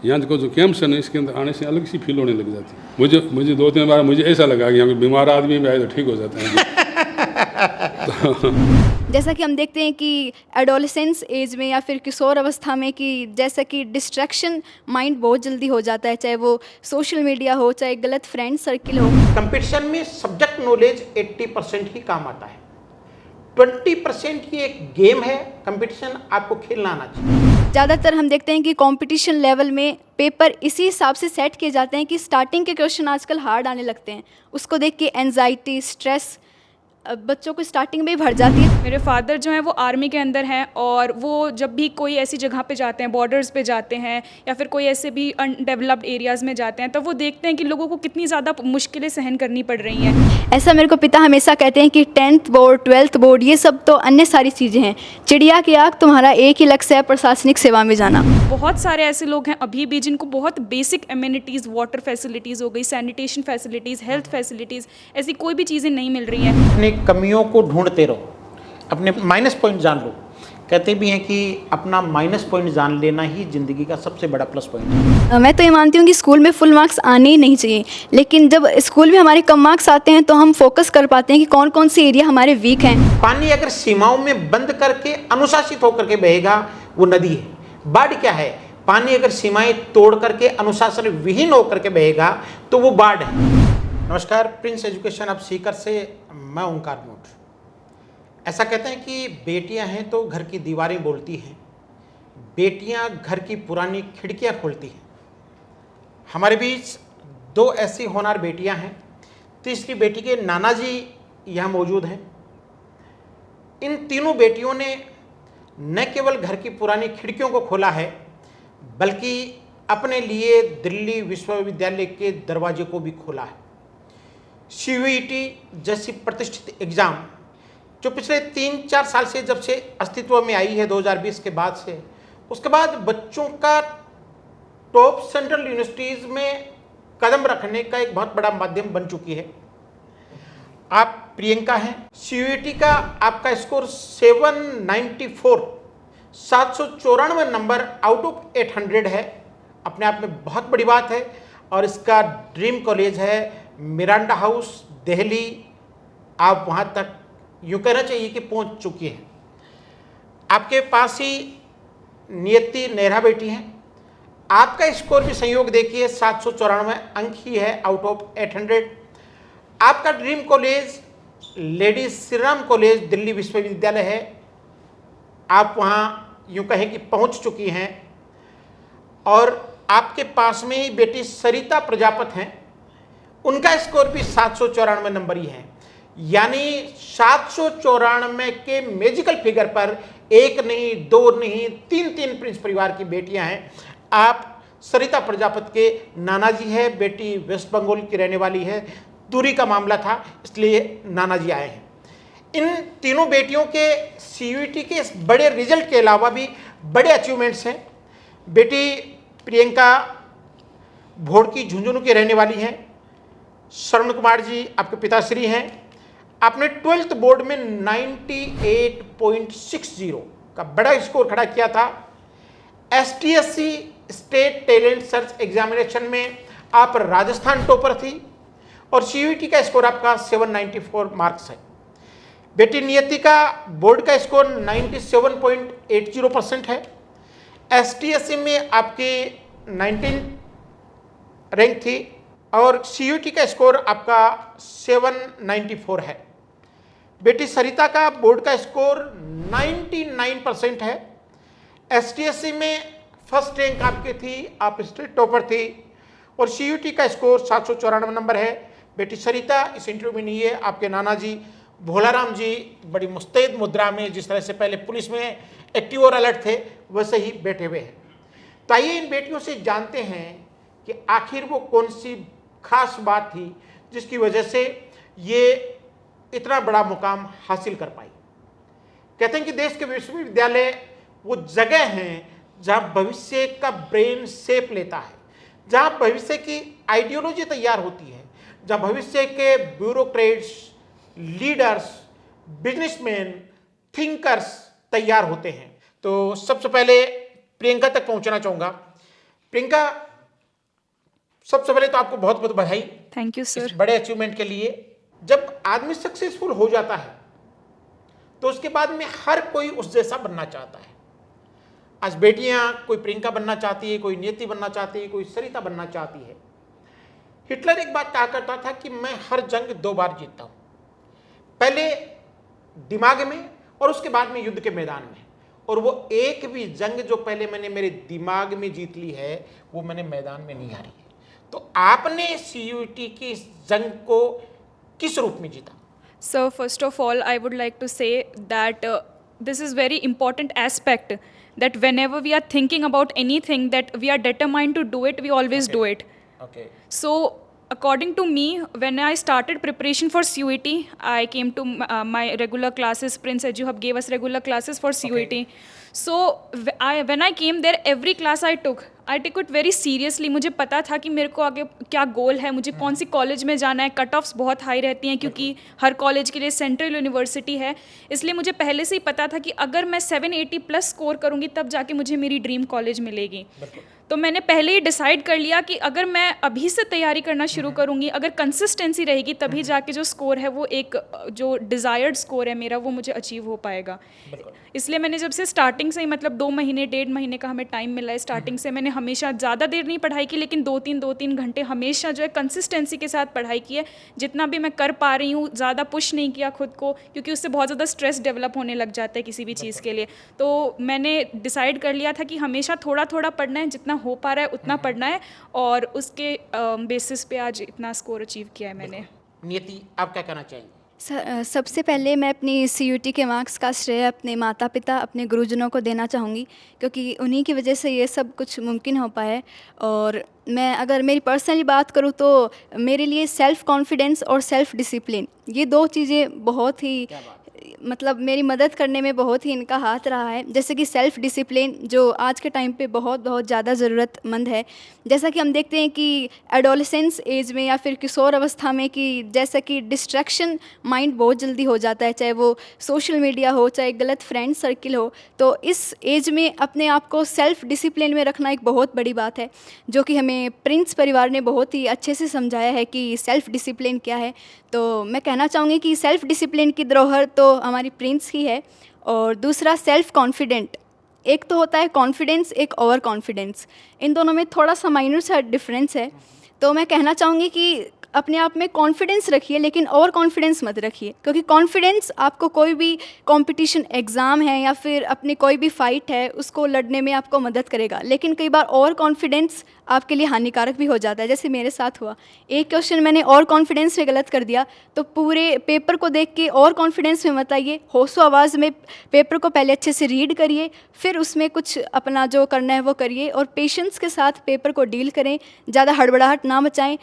यहाँ को जो कैंप्स है ना, इसके अंदर आने से अलग सी फील होने लग जाती है। मुझे 2-3 बार मुझे ऐसा लगा कि यहाँ कोई बीमार आदमी भी आए तो ठीक हो जाता है। तो जैसा कि हम देखते हैं कि एडोलेसेंस एज में या फिर किशोर अवस्था में कि जैसा कि डिस्ट्रैक्शन माइंड बहुत जल्दी हो जाता है, चाहे वो सोशल मीडिया हो, चाहे गलत फ्रेंड सर्किल हो। कंपटीशन में सब्जेक्ट नॉलेज 80% ही काम आता है, 20% ही एक गेम है। कंपटीशन आपको खेलना आना चाहिए। ज़्यादातर हम देखते हैं कि कंपटीशन लेवल में पेपर इसी हिसाब से सेट किए जाते हैं कि स्टार्टिंग के क्वेश्चन आजकल हार्ड आने लगते हैं। उसको देख के एंजाइटी, स्ट्रेस बच्चों को स्टार्टिंग में ही भर जाती है। मेरे फादर जो हैं वो आर्मी के अंदर हैं, और वो जब भी कोई ऐसी जगह पे जाते हैं, बॉर्डर्स पे जाते हैं या फिर कोई ऐसे भी अनडेवलप्ड एरियाज़ में जाते हैं, तब वो देखते हैं कि लोगों को कितनी ज़्यादा मुश्किलें सहन करनी पड़ रही हैं। ऐसा मेरे को पिता हमेशा कहते हैं कि 10th बोर्ड, 12th बोर्ड ये सब तो अन्य सारी चीज़ें हैं, चिड़िया की आँख तुम्हारा एक ही लक्ष्य है, प्रशासनिक सेवा में जाना। बहुत सारे ऐसे लोग हैं अभी भी जिनको बहुत बेसिक एमिनिटीज़, वाटर फैसिलिटीज़ हो गई, सैनिटेशन फैसिलिटीज़, हेल्थ फैसिलिटीज़, ऐसी कोई भी चीज़ें नहीं मिल रही हैं। अपनी कमियों को ढूंढते रहो, अपने माइनस पॉइंट जान लो। कहते भी हैं कि अपना माइनस पॉइंट जान लेना ही जिंदगी का सबसे बड़ा प्लस पॉइंट है। मैं तो ये मानती हूँ कि स्कूल में फुल मार्क्स आने ही नहीं चाहिए, लेकिन जब स्कूल में हमारे कम मार्क्स आते हैं तो हम फोकस कर पाते हैं कि कौन कौन से एरिया हमारे वीक हैं। पानी अगर सीमाओं में बंद करके अनुशासित होकर के बहेगा वो नदी है। बाढ़ क्या है? पानी अगर सीमाएं तोड़ करके अनुशासन विहीन होकर के बहेगा तो वो बाढ़ है। नमस्कार, प्रिंस एजुकेशन अब सीकर से मैं ओंकार मोट। ऐसा कहते हैं कि बेटियां हैं तो घर की दीवारें बोलती हैं, बेटियां घर की पुरानी खिड़कियां खोलती हैं। हमारे बीच 2 ऐसी होनहार बेटियां हैं। तीसरी बेटी के नाना जी यहाँ मौजूद हैं। इन तीनों बेटियों ने न केवल घर की पुरानी खिड़कियों को खोला है, बल्कि अपने लिए दिल्ली विश्वविद्यालय के दरवाजे को भी खोला है। सीयूईटी जैसी प्रतिष्ठित एग्जाम जो पिछले 3-4 साल से जब से अस्तित्व में आई है 2020 के बाद से, उसके बाद बच्चों का टॉप सेंट्रल यूनिवर्सिटीज़ में कदम रखने का एक बहुत बड़ा माध्यम बन चुकी है। आप प्रियंका हैं। सीयूईटी का आपका स्कोर 794, 794 नंबर आउट ऑफ 800 है। अपने आप में बहुत बड़ी बात है। और इसका ड्रीम कॉलेज है मिरांडा हाउस, दिल्ली। आप वहाँ तक यूँ कहना चाहिए कि पहुँच चुकी हैं। आपके पास ही नियति नेहरा बेटी हैं। आपका स्कोर भी संयोग देखिए 794 अंक ही है आउट ऑफ 800। आपका dream college ladies Shri Ram college Delhi विश्वविद्यालय है। आप वहाँ यूँ कहें कि पहुँच चुकी हैं। और आपके पास में ही बेटी सरिता प्रजापत हैं, उनका स्कोर भी 794 नंबर ही है। यानी 794 के मैजिकल फिगर पर एक नहीं, 2 नहीं, 3 प्रिंस परिवार की बेटियां हैं। आप सरिता प्रजापत के नाना जी है। बेटी वेस्ट बंगाल की रहने वाली है। दूरी का मामला था इसलिए नाना जी आए हैं। इन तीनों बेटियों के सीयूईटी के इस बड़े रिजल्ट के अलावा भी बड़े अचीवमेंट्स हैं। बेटी प्रियंका भोड़की झुंझुनू की रहने वाली हैं। शरण कुमार जी आपके पिताश्री हैं। आपने 12th बोर्ड में 98.60 का बड़ा स्कोर खड़ा किया था। STSC state talent search examination में आप राजस्थान टॉपर थी और सीयूईटी का स्कोर आपका 794 मार्क्स है। बेटी नियति का बोर्ड का स्कोर 97.80% है। STSC में आपकी 19 रैंक थी और सीयूईटी का स्कोर आपका 794 है। बेटी सरिता का बोर्ड का स्कोर 99% है। STSC में फर्स्ट रैंक आपकी थी, आप स्टेट टॉपर थी और सीयूईटी का स्कोर 794 नंबर है। बेटी सरिता इस इंटरव्यू में नहीं है। आपके नाना जी भोलाराम जी बड़ी मुस्तैद मुद्रा में, जिस तरह से पहले पुलिस में एक्टिव और अलर्ट थे, वैसे ही बैठे हुए हैं। तो आइए इन बेटियों से जानते हैं कि आखिर वो कौन सी खास बात थी जिसकी वजह से ये इतना बड़ा मुकाम हासिल कर पाई। कहते हैं कि देश के विश्वविद्यालय वो जगह हैं जहाँ भविष्य का ब्रेन शेप लेता है, जहाँ भविष्य की आइडियोलॉजी तैयार होती है, जहाँ भविष्य के ब्यूरोक्रेट्स, लीडर्स, बिजनेसमैन, थिंकर्स तैयार होते हैं। तो सबसे पहले प्रियंका तक पहुँचना चाहूँगा। प्रियंका, सबसे पहले तो आपको बहुत बहुत बधाई थैंक यू इस सर। बड़े अचीवमेंट के लिए। जब आदमी सक्सेसफुल हो जाता है तो उसके बाद में हर कोई उस जैसा बनना चाहता है। आज बेटियां, कोई प्रियंका बनना चाहती है, कोई नियति बनना चाहती है, कोई सरिता बनना चाहती है। हिटलर एक बात कहा करता था कि मैं हर जंग 2 बार जीतता हूं, पहले दिमाग में और उसके बाद में युद्ध के मैदान में। और वो एक भी जंग जो पहले मैंने मेरे दिमाग में जीत ली है वो मैंने मैदान में नहीं हारी है। तो आपने सीयूईटी की इस जंग को किस रूप में जीता? So first of all, I would like to say that this is very important aspect that whenever we are thinking about anything that we are determined to do it, we always do it. Okay. So according to me, when I started preparation for CUET, I came to my regular classes. Prince Ejuhab gave us regular classes for CUET. So when I came there, every class I took it very seriously. मुझे पता था कि मेरे को आगे क्या गोल है, मुझे कौन सी कॉलेज में जाना है। कट ऑफ्स बहुत हाई रहती हैं क्योंकि हर कॉलेज के लिए सेंट्रल यूनिवर्सिटी है, इसलिए मुझे पहले से ही पता था कि अगर मैं 780 प्लस स्कोर करूँगी तब जाके मुझे मेरी ड्रीम कॉलेज मिलेगी। तो मैंने पहले ही डिसाइड कर लिया कि अगर मैं अभी से तैयारी करना शुरू करूँगी, अगर कंसिस्टेंसी रहेगी, तभी जाके जो स्कोर है वो एक जो डिज़ायर्ड स्कोर है मेरा वो मुझे अचीव हो पाएगा। इसलिए मैंने जब से स्टार्टिंग से ही, मतलब 2 महीने 1.5 महीने का हमें टाइम मिला है, स्टार्टिंग से मैंने हमेशा ज़्यादा देर नहीं पढ़ाई की, लेकिन 2-3 घंटे हमेशा जो है कंसिस्टेंसी के साथ पढ़ाई की है। जितना भी मैं कर पा रही हूँ, ज़्यादा पुश नहीं किया खुद को, क्योंकि उससे बहुत ज़्यादा स्ट्रेस डेवलप होने लग जाता है किसी भी चीज़ के लिए। तो मैंने डिसाइड कर लिया था कि हमेशा थोड़ा थोड़ा पढ़ना है, जितना हो पा रहा है उतना पढ़ना है, और उसके बेसिस पे आज इतना स्कोर अचीव किया है मैंने। नियति, आप क्या कहना चाहेंगे? सबसे पहले मैं अपनी सीयूटी के मार्क्स का श्रेय अपने माता पिता, अपने गुरुजनों को देना चाहूँगी, क्योंकि उन्हीं की वजह से ये सब कुछ मुमकिन हो पाया है। और मैं अगर मेरी पर्सनली बात करूँ तो मेरे लिए सेल्फ़ कॉन्फिडेंस और सेल्फ़ डिसिप्लिन, ये 2 चीज़ें बहुत ही मतलब मेरी मदद करने में बहुत ही इनका हाथ रहा है। जैसे कि सेल्फ़ डिसिप्लिन जो आज के टाइम पे बहुत बहुत ज़्यादा ज़रूरतमंद है। जैसा कि हम देखते हैं कि एडोलेसेंस एज में या फिर किशोर अवस्था में कि जैसा कि डिस्ट्रैक्शन माइंड बहुत जल्दी हो जाता है, चाहे वो सोशल मीडिया हो, चाहे गलत फ्रेंड सर्किल हो। तो इस एज में अपने आप को सेल्फ़ डिसिप्लिन में रखना एक बहुत बड़ी बात है, जो कि हमें प्रिंस परिवार ने बहुत ही अच्छे से समझाया है कि सेल्फ़ डिसिप्लिन क्या है। तो मैं कहना चाहूँगी कि सेल्फ़ डिसिप्लिन की धरोहर तो हमारी प्रिंस ही है। और दूसरा सेल्फ़ कॉन्फिडेंट, एक तो होता है कॉन्फिडेंस, एक ओवर कॉन्फिडेंस, इन दोनों में थोड़ा सा माइनर सा डिफरेंस है। तो मैं कहना चाहूँगी कि अपने आप में कॉन्फिडेंस रखिए, लेकिन ओवर कॉन्फिडेंस मत रखिए, क्योंकि कॉन्फिडेंस आपको कोई भी कंपटीशन एग्ज़ाम है या फिर अपनी कोई भी फ़ाइट है उसको लड़ने में आपको मदद करेगा। लेकिन कई बार ओवर कॉन्फिडेंस आपके लिए हानिकारक भी हो जाता है, जैसे मेरे साथ हुआ। एक क्वेश्चन मैंने और कॉन्फिडेंस में गलत कर दिया, तो पूरे पेपर को देख के और कॉन्फिडेंस में मत आइए। होशो आवाज़ में पेपर को पहले अच्छे से रीड करिए, फिर उसमें कुछ अपना जो करना है वो करिए, और पेशेंस के साथ पेपर को डील करें, ज़्यादा हड़बड़ाहट ना मचाएं।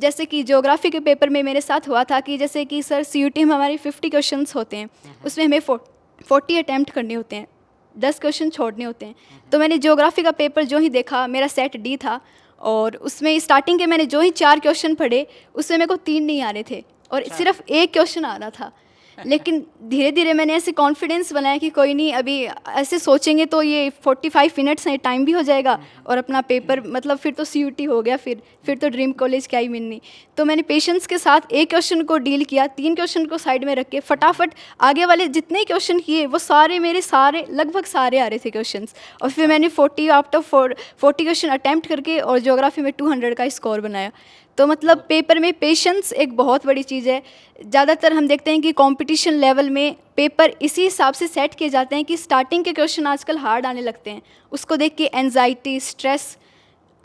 जैसे कि ज्योग्राफी के पेपर में मेरे साथ हुआ था कि जैसे कि सर सीयूटी में हमारे 50 क्वेश्चंस होते हैं, उसमें हमें 40 अटैम्प्ट करने होते हैं, 10 क्वेश्चन छोड़ने होते हैं। तो मैंने ज्योग्राफी का पेपर जो ही देखा, मेरा सेट डी था, और उसमें स्टार्टिंग के मैंने जो ही 4 क्वेश्चन पढ़े उसमें मेरे को 3 नहीं आ रहे थे और सिर्फ 1 क्वेश्चन आ रहा था। लेकिन धीरे धीरे मैंने ऐसे कॉन्फिडेंस बनाया कि कोई नहीं, अभी ऐसे सोचेंगे तो ये 45 मिनट्स है, टाइम भी हो जाएगा और अपना पेपर मतलब फिर तो सीयूटी हो गया, फिर तो ड्रीम कॉलेज क्या ही मिलनी। तो मैंने पेशेंस के साथ 1 क्वेश्चन को डील किया, 3 क्वेश्चन को साइड में रख के फटाफट आगे वाले जितने क्वेश्चन किए वो सारे मेरे लगभग सारे आ रहे थे क्वेश्चंस, और फिर मैंने 40 आउट ऑफ 40 क्वेश्चन अटैम्प्ट करके और ज्योग्राफी में 200 का स्कोर बनाया। तो मतलब पेपर में पेशेंस एक बहुत बड़ी चीज़ है। ज़्यादातर हम देखते हैं कि कंपटीशन लेवल में पेपर इसी हिसाब से सेट किए जाते हैं कि स्टार्टिंग के क्वेश्चन आजकल हार्ड आने लगते हैं, उसको देख के एंजाइटी, स्ट्रेस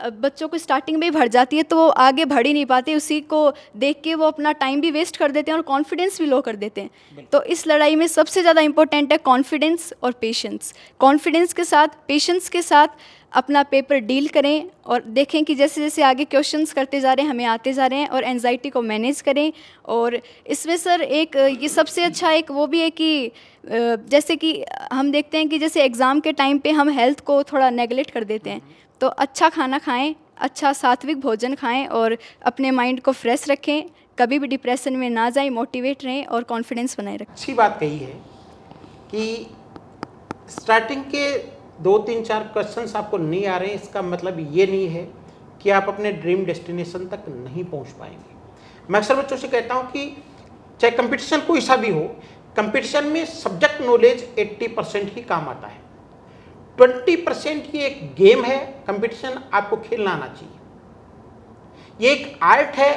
बच्चों को स्टार्टिंग में ही भर जाती है, तो वो आगे बढ़ ही नहीं पाते। उसी को देख के वो अपना टाइम भी वेस्ट कर देते हैं और कॉन्फिडेंस भी लो कर देते हैं। तो इस लड़ाई में सबसे ज़्यादा इंपॉर्टेंट है कॉन्फिडेंस और पेशेंस। कॉन्फिडेंस के साथ, पेशेंस के साथ अपना पेपर डील करें और देखें कि जैसे जैसे आगे क्वेश्चंस करते जा रहे हैं हमें आते जा रहे हैं, और एंजाइटी को मैनेज करें। और इसमें सर एक ये सबसे अच्छा एक वो भी है कि जैसे कि हम देखते हैं कि जैसे एग्ज़ाम के टाइम पे हम हेल्थ को थोड़ा नेगलेक्ट कर देते हैं, तो अच्छा खाना खाएं, अच्छा सात्विक भोजन खाएं और अपने माइंड को फ्रेश रखें, कभी भी डिप्रेशन में ना जाएं, मोटिवेट रहें और कॉन्फिडेंस बनाए रखें। अच्छी बात कही है कि स्टार्टिंग के 2-3-4 क्वेश्चंस आपको नहीं आ रहे हैं, इसका मतलब ये नहीं है कि आप अपने ड्रीम डेस्टिनेशन तक नहीं पहुंच पाएंगे। मैं अक्सर बच्चों से कहता हूं कि चाहे कंपटीशन कोई सा भी हो, कंपटीशन में सब्जेक्ट नॉलेज 80% ही काम आता है। 20% ये एक गेम है, कंपटीशन आपको खेलना आना चाहिए। ये एक आर्ट है,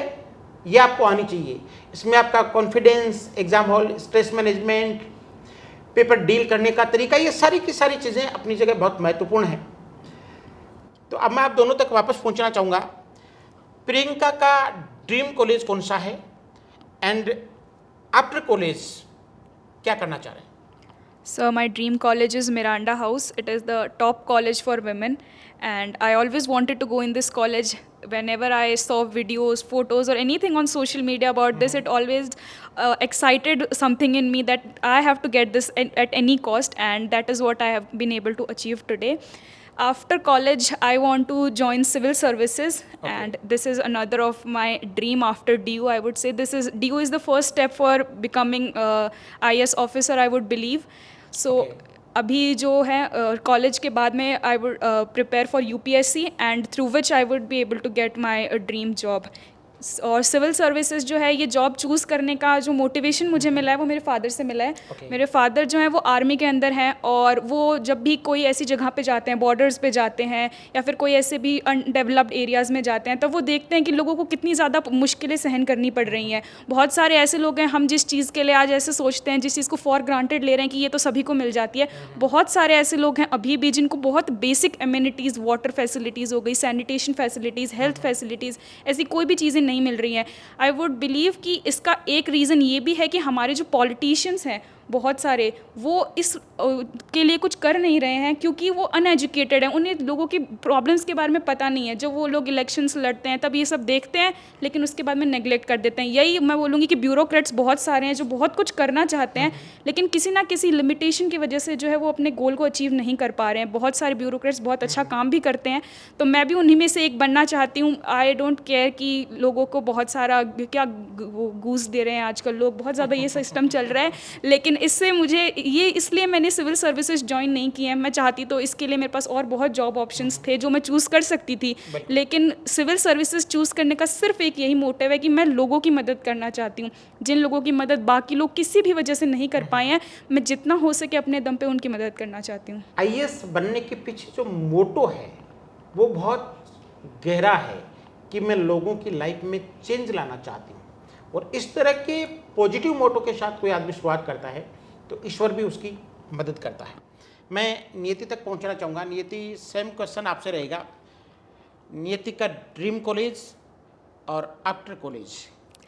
ये आपको आनी चाहिए। इसमें आपका confidence, exam hall, stress management, paper deal करने का तरीका, ये सारी की सारी चीज़ें अपनी जगह बहुत महत्वपूर्ण हैं। तो अब मैं आप दोनों तक वापस पहुंचना चाहूँगा। प्रियंका का ड्रीम कॉलेज कौन सा है एंड आफ्टर कॉलेज क्या करना चाह रहे हैं? So my dream college is Miranda House. It is the top college for women, and I always wanted to go in this college. Whenever I saw videos, photos, or anything on social media about this, it always excited something in me that I have to get this at any cost, and that is what I have been able to achieve today. After college, I want to join civil services, and this is another of my dream after DU. I would say DU is the first step for becoming IAS officer, I would believe. So अभी जो है college के बाद में I would prepare for UPSC, and through which I would be able to get my dream job. और civil services जो है, ये जॉब चूज़ करने का जो मोटिवेशन मुझे मिला है वो मेरे फादर से मिला है। मेरे फादर जो हैं वो आर्मी के अंदर हैं, और वो जब भी कोई ऐसी जगह पे जाते हैं, बॉर्डर्स पे जाते हैं या फिर कोई ऐसे भी अनडेवलप्ड एरियाज़ में जाते हैं, तो वो देखते हैं कि लोगों को कितनी ज़्यादा मुश्किलें सहन करनी पड़ रही हैं। बहुत सारे ऐसे लोग हैं, हम जिस चीज़ के लिए आज ऐसे सोचते हैं, जिस चीज़ को फॉर ग्रांटेड ले रहे हैं कि ये तो सभी को मिल जाती है, बहुत सारे ऐसे लोग हैं अभी भी जिनको बहुत बेसिक एमिनिटीज़, वाटर फैसिलिटीज़ हो गई, सैनिटेशन फैसिलिटीज़, हेल्थ फैसिलिटीज़, ऐसी कोई भी चीज़ें नहीं मिल रही हैं। आई वुड बिलीव कि इसका एक रीज़न ये भी है कि हमारे जो पॉलिटिशियंस हैं बहुत सारे, वो इस के लिए कुछ कर नहीं रहे हैं, क्योंकि वो अनएजुकेटेड हैं, उन्हें लोगों की प्रॉब्लम्स के बारे में पता नहीं है। जब वो लोग इलेक्शंस लड़ते हैं तब ये सब देखते हैं, लेकिन उसके बाद में नेगलेक्ट कर देते हैं। यही मैं बोलूँगी कि ब्यूरोक्रेट्स बहुत सारे हैं जो बहुत कुछ करना चाहते हैं, लेकिन किसी ना किसी लिमिटेशन की वजह से जो है वो अपने गोल को अचीव नहीं कर पा रहे हैं। बहुत सारे ब्यूरोक्रेट्स बहुत अच्छा काम भी करते हैं, तो मैं भी उन्हीं में से एक बनना चाहती हूँ। आई डोंट केयर कि लोगों को बहुत सारा क्या घूस दे रहे हैं आजकल लोग, बहुत ज़्यादा ये सिस्टम चल रहा है, लेकिन इससे मुझे ये, इसलिए मैंने सिविल सर्विसेज ज्वाइन नहीं की है। मैं चाहती तो इसके लिए मेरे पास और बहुत जॉब ऑप्शंस थे जो मैं चूज़ कर सकती थी, लेकिन सिविल सर्विसेज चूज़ करने का सिर्फ एक यही मोटिव है कि मैं लोगों की मदद करना चाहती हूँ। जिन लोगों की मदद बाकी लोग किसी भी वजह से नहीं कर पाए हैं, मैं जितना हो सके अपने दम पे उनकी मदद करना चाहती हूँ। IAS बनने के पीछे जो मोटो है वो बहुत गहरा है कि मैं लोगों की लाइफ में चेंज लाना चाहती हूँ, और इस तरह के पॉजिटिव मोटो के साथ कोई आदमी शुरुआत करता है तो ईश्वर भी उसकी मदद करता है। मैं नियति तक पहुंचना चाहूँगा। नियति, सेम क्वेश्चन आपसे रहेगा। नियति का ड्रीम कॉलेज और आफ्टर कॉलेज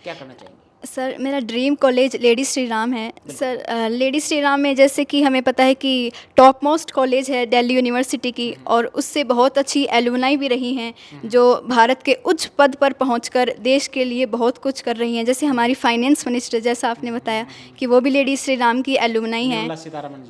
क्या करना चाहेंगे? सर, मेरा dream college lady Shri Ram है। सर, लेडी श्री राम में जैसे कि हमें पता है कि टॉप मोस्ट कॉलेज है दिल्ली यूनिवर्सिटी की, और उससे बहुत अच्छी एलुमनाई भी रही हैं जो भारत के उच्च पद पर पहुंचकर देश के लिए बहुत कुछ कर रही हैं। जैसे हमारी फाइनेंस मिनिस्टर, जैसा आपने बताया कि वो भी लेडी श्री राम की एलुमनाई हैं।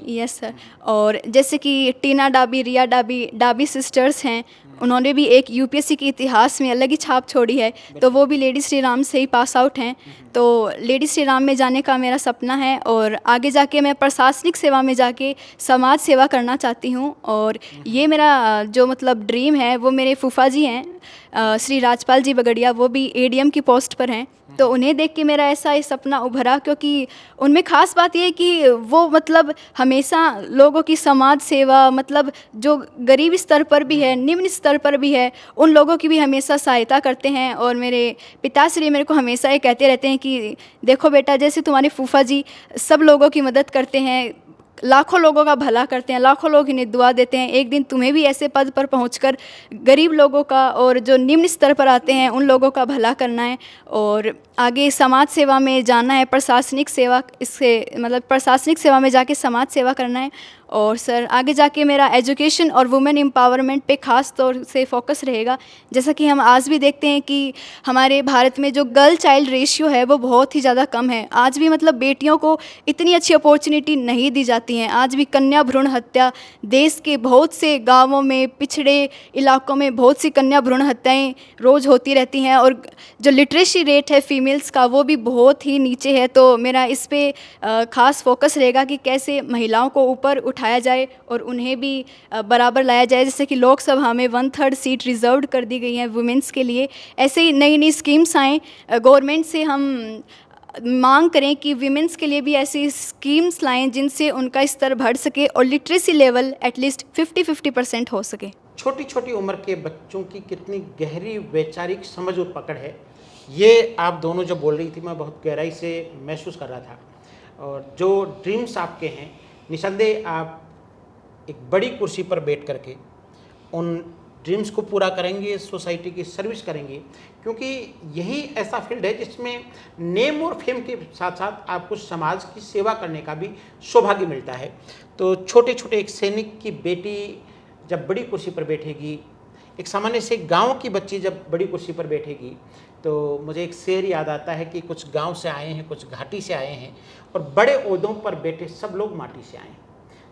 Yes sir. और जैसे कि टीना डाबी, रिया डाबी, डाबी सिस्टर्स हैं, उन्होंने भी एक UPSC के इतिहास में अलग ही छाप छोड़ी है, तो वो भी लेडी श्री राम से ही पास आउट हैं। तो लेडी श्री राम में जाने का मेरा सपना है, और आगे जाके मैं प्रशासनिक सेवा में जाके समाज सेवा करना चाहती हूँ। और ये मेरा जो मतलब ड्रीम है, वो मेरे फूफा जी हैं, श्री राजपाल जी बगड़िया, वो भी ADM की पोस्ट पर हैं। तो उन्हें देख के मेरा ऐसा सपना उभरा, क्योंकि उनमें ख़ास बात ये है कि वो मतलब हमेशा लोगों की समाज सेवा, मतलब जो गरीब स्तर पर भी है, निम्न स्तर पर भी है, उन लोगों की भी हमेशा सहायता करते हैं। और मेरे पिताश्री मेरे को हमेशा ये कहते रहते हैं कि देखो बेटा, जैसे तुम्हारे फूफा जी सब लोगों की मदद करते हैं, लाखों लोगों का भला करते हैं, लाखों लोग इन्हें दुआ देते हैं, एक दिन तुम्हें भी ऐसे पद पर पहुंचकर गरीब लोगों का और जो निम्न स्तर पर आते हैं उन लोगों का भला करना है, और आगे समाज सेवा में जाना है, प्रशासनिक सेवा, इससे मतलब प्रशासनिक सेवा में जाके समाज सेवा करना है। और सर, आगे जाके मेरा एजुकेशन और वुमेन एम्पावरमेंट पे ख़ास तौर से फोकस रहेगा। जैसा कि हम आज भी देखते हैं कि हमारे भारत में जो गर्ल चाइल्ड रेशियो है वो बहुत ही ज़्यादा कम है। आज भी मतलब बेटियों को इतनी अच्छी अपॉर्चुनिटी नहीं दी जाती हैं। आज भी कन्या भ्रूण हत्या, देश के बहुत से गाँवों में, पिछड़े इलाकों में बहुत सी कन्या भ्रूण हत्याएँ रोज़ होती रहती हैं, और जो लिटरेसी रेट है फीमेल्स का वो भी बहुत ही नीचे है। तो मेरा इस पर ख़ास फोकस रहेगा कि कैसे महिलाओं को ऊपर उठा उठाया जाए और उन्हें भी बराबर लाया जाए। जैसे कि लोकसभा में 1/3 सीट रिजर्व्ड कर दी गई हैं वुमेंस के लिए। ऐसे ही नई नई स्कीम्स आएँ, गवर्नमेंट से हम मांग करें कि विमेंस के लिए भी ऐसी स्कीम्स लाएं जिनसे उनका स्तर बढ़ सके और लिटरेसी लेवल एटलीस्ट 50-50% हो सके। छोटी छोटी उम्र के बच्चों की कितनी गहरी वैचारिक समझ और पकड़ है, ये आप दोनों जो बोल रही थी मैं बहुत गहराई से महसूस कर रहा था। और जो ड्रीम्स आपके हैं, निसंदेह आप एक बड़ी कुर्सी पर बैठ करके उन ड्रीम्स को पूरा करेंगे, सोसाइटी की सर्विस करेंगे, क्योंकि यही ऐसा फील्ड है जिसमें नेम और फेम के साथ साथ आपको समाज की सेवा करने का भी सौभाग्य मिलता है। तो छोटे छोटे एक सैनिक की बेटी जब बड़ी कुर्सी पर बैठेगी, एक सामान्य से गांव की बच्ची जब बड़ी कुर्सी पर बैठेगी, तो मुझे एक शेर याद आता है कि कुछ गांव से आए हैं, कुछ घाटी से आए हैं और बड़े ओहदों पर बैठे सब लोग माटी से आए हैं।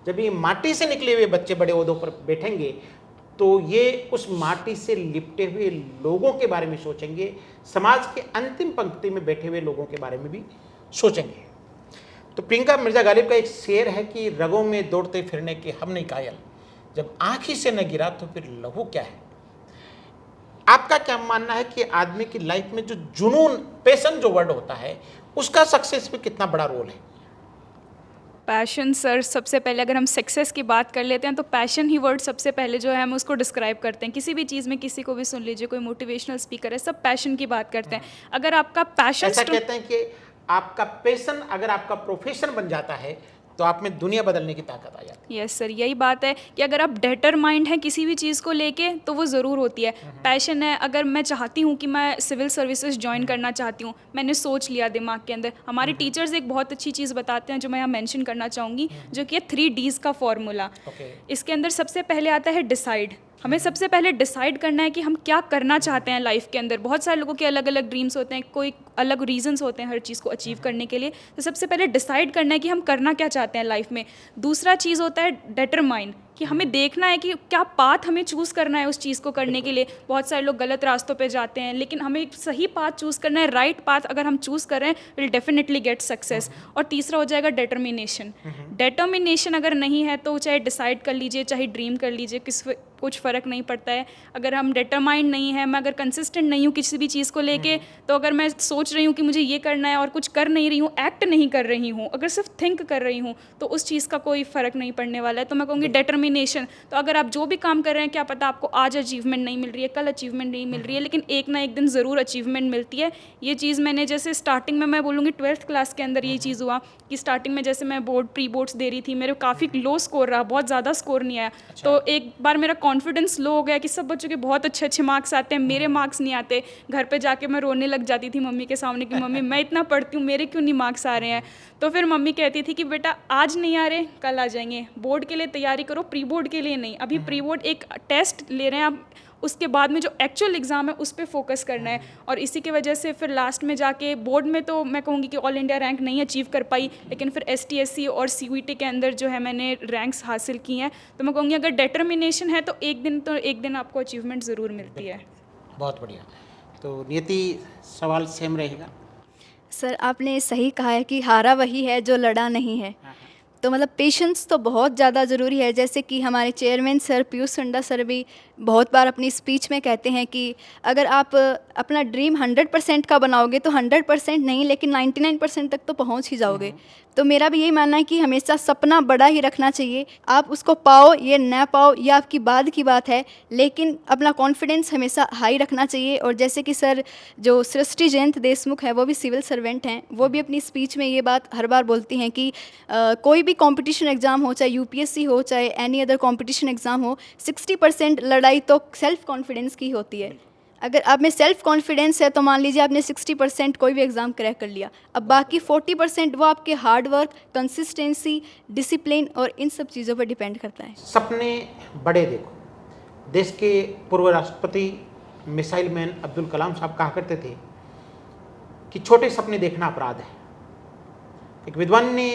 जब ये माटी से निकले हुए बच्चे बड़े ओहदों पर बैठेंगे तो ये उस माटी से लिपटे हुए लोगों के बारे में सोचेंगे, समाज के अंतिम पंक्ति में बैठे हुए लोगों के बारे में भी सोचेंगे। तो प्रियंका मिर्जा गालिब का एक शेर है कि रगों में दौड़ते फिरने के हम नहीं कायल, जब आँख ही से न गिरा तो फिर लहू क्या है। आपका क्या मानना है कि आदमी की लाइफ में जो जुनून, पैशन जो वर्ड होता है, उसका सक्सेस में कितना बड़ा रोल है? पैशन सर, सबसे पहले अगर हम सक्सेस की बात कर लेते हैं तो पैशन ही वर्ड सबसे पहले जो है हम उसको डिस्क्राइब करते हैं। किसी भी चीज़ में किसी को भी सुन लीजिए, कोई मोटिवेशनल स्पीकर है, सब पैशन की बात करते हैं। अगर आपका पैशन, ऐसा कहते हैं कि आपका पैशन अगर आपका प्रोफेशन बन जाता है तो आप में दुनिया बदलने की ताकत आ जाती है। यस सर, यही बात है कि अगर आप डिटरमाइंड हैं किसी भी चीज़ को लेके तो वो ज़रूर होती है। पैशन है, अगर मैं चाहती हूँ कि मैं सिविल सर्विसेज ज्वाइन करना चाहती हूँ, मैंने सोच लिया दिमाग के अंदर। हमारे टीचर्स एक बहुत अच्छी चीज़ बताते हैं जो मैं यहाँ मेंशन करना चाहूँगी, जो कि है 3 Ds का फॉर्मूला। इसके अंदर सबसे पहले आता है डिसाइड। हमें सबसे पहले डिसाइड करना है कि हम क्या करना चाहते हैं लाइफ के अंदर। बहुत सारे लोगों के अलग अलग ड्रीम्स होते हैं, कोई अलग रीजंस होते हैं हर चीज़ को अचीव करने के लिए। तो सबसे पहले डिसाइड करना है कि हम करना क्या चाहते हैं लाइफ में। दूसरा चीज़ होता है डिटरमाइन, कि हमें देखना है कि क्या पाथ हमें चूज़ करना है उस चीज़ को करने के लिए। बहुत सारे लोग गलत रास्तों पे जाते हैं, लेकिन हमें एक सही पाथ चूज़ करना है। राइट पाथ अगर हम चूज़ कर रहे हैं, विल डेफिनेटली गेट सक्सेस। और तीसरा हो जाएगा डिटर्मिनेशन। डिटर्मिनेशन अगर नहीं है तो चाहे डिसाइड कर लीजिए, चाहे ड्रीम कर लीजिए, कुछ फ़र्क नहीं पड़ता है। अगर हम डिटरमाइंड नहीं है, मैं अगर कंसिस्टेंट नहीं हूँ किसी भी चीज़ को लेके, तो अगर मैं सोच रही हूँ कि मुझे ये करना है और कुछ कर नहीं रही हूँ, एक्ट नहीं कर रही हूँ, अगर सिर्फ थिंक कर रही हूँ, तो उस चीज़ का कोई फ़र्क नहीं पड़ने वाला है। तो मैं कहूँगी डिटर्मिनेशन। तो अगर आप जो भी काम कर रहे हैं, क्या पता आपको आज अचीवमेंट नहीं मिल रही है, कल अचीवमेंट नहीं मिल रही है, लेकिन एक ना एक दिन ज़रूर अचीवमेंट मिलती है। ये चीज़ मैंने जैसे स्टार्टिंग में, मैं बोलूँगी 12th क्लास के अंदर यही चीज़ हुआ कि स्टार्टिंग में जैसे मैं प्री बोर्ड्स दे रही थी, मेरे काफ़ी लो स्कोर रहा, बहुत ज़्यादा स्कोर नहीं आया। तो एक बार मेरा कॉन्फिडेंस लो हो गया कि सब बच्चों के बहुत अच्छे अच्छे मार्क्स आते हैं, मेरे मार्क्स नहीं आते। घर पे जाके मैं रोने लग जाती थी मम्मी के सामने कि मम्मी मैं इतना पढ़ती हूँ, मेरे क्यों नहीं मार्क्स आ रहे हैं। तो फिर मम्मी कहती थी कि बेटा आज नहीं आ रहे, कल आ जाएंगे, बोर्ड के लिए तैयारी करो, प्री बोर्ड के लिए नहीं। अभी प्री बोर्ड एक टेस्ट ले रहे हैं आप, उसके बाद में जो एक्चुअल एग्ज़ाम है उस पर फोकस करना है। और इसी की वजह से फिर लास्ट में जाके बोर्ड में तो मैं कहूँगी कि ऑल इंडिया रैंक नहीं अचीव कर पाई, लेकिन फिर ST SC और CUET के अंदर जो है मैंने रैंक्स हासिल की हैं। तो मैं कहूँगी अगर डिटर्मिनेशन है तो एक दिन आपको अचीवमेंट ज़रूर मिलती है। बहुत बढ़िया। तो नियति, सवाल सेम रहेगा। सर आपने सही कहा है कि हारा वही है जो लड़ा नहीं है। तो मतलब पेशेंस तो बहुत ज़्यादा ज़रूरी है। जैसे कि हमारे चेयरमैन सर पीयूष संडा सर भी बहुत बार अपनी स्पीच में कहते हैं कि अगर आप अपना ड्रीम 100% का बनाओगे तो 100% नहीं, लेकिन 99% तक तो पहुंच ही जाओगे। तो मेरा भी यही मानना है कि हमेशा सपना बड़ा ही रखना चाहिए। आप उसको पाओ या ना पाओ ये आपकी बाद की बात है, लेकिन अपना कॉन्फिडेंस हमेशा हाई रखना चाहिए। और जैसे कि सर जो सृष्टि जयंत देशमुख है, वो भी सिविल सर्वेंट हैं, वो भी अपनी स्पीच में ये बात हर बार बोलती हैं कि कोई भी कंपटीशन एग्ज़ाम हो, चाहे UPSC हो, चाहे एनी अदर कंपटीशन एग्ज़ाम हो, 60% लड़ाई तो सेल्फ कॉन्फिडेंस की होती है। अगर आप में सेल्फ कॉन्फिडेंस है तो मान लीजिए आपने 60% कोई भी एग्ज़ाम क्रैक कर लिया, अब बाकी 40% वो आपके हार्ड वर्क, कंसिस्टेंसी, डिसिप्लिन और इन सब चीज़ों पर डिपेंड करता है। सपने बड़े देखो। देश के पूर्व राष्ट्रपति मिसाइल मैन अब्दुल कलाम साहब कहा करते थे कि छोटे सपने देखना अपराध है। एक विद्वान ने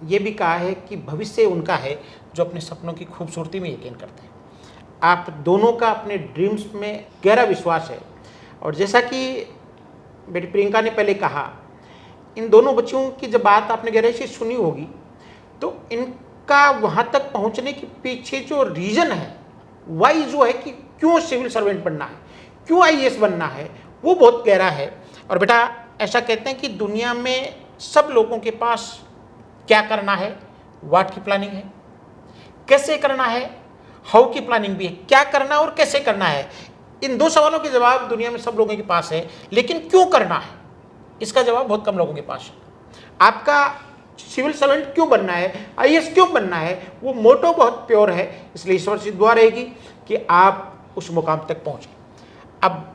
यह भी कहा है कि भविष्य उनका है जो अपने सपनों की खूबसूरती में यकीन करते हैं। आप दोनों का अपने ड्रीम्स में गहरा विश्वास है। और जैसा कि बेटी प्रियंका ने पहले कहा, इन दोनों बच्चियों की जब बात आपने गहराई से सुनी होगी तो इन आपका वहाँ तक पहुँचने के पीछे जो रीज़न है, वाई जो है कि क्यों सिविल सर्वेंट बनना है, क्यों आईएएस बनना है, वो बहुत गहरा है। और बेटा ऐसा कहते हैं कि दुनिया में सब लोगों के पास क्या करना है, व्हाट की प्लानिंग है, कैसे करना है, हाउ की प्लानिंग भी है। क्या करना है और कैसे करना है, इन दो सवालों के जवाब दुनिया में सब लोगों के पास है, लेकिन क्यों करना है इसका जवाब बहुत कम लोगों के पास है। आपका सिविल सर्वेंट क्यों बनना है, आईएएस क्यों बनना है, वो मोटो बहुत प्योर है, इसलिए ईश्वर से दुआ रहेगी कि आप उस मुकाम तक पहुँचें। अब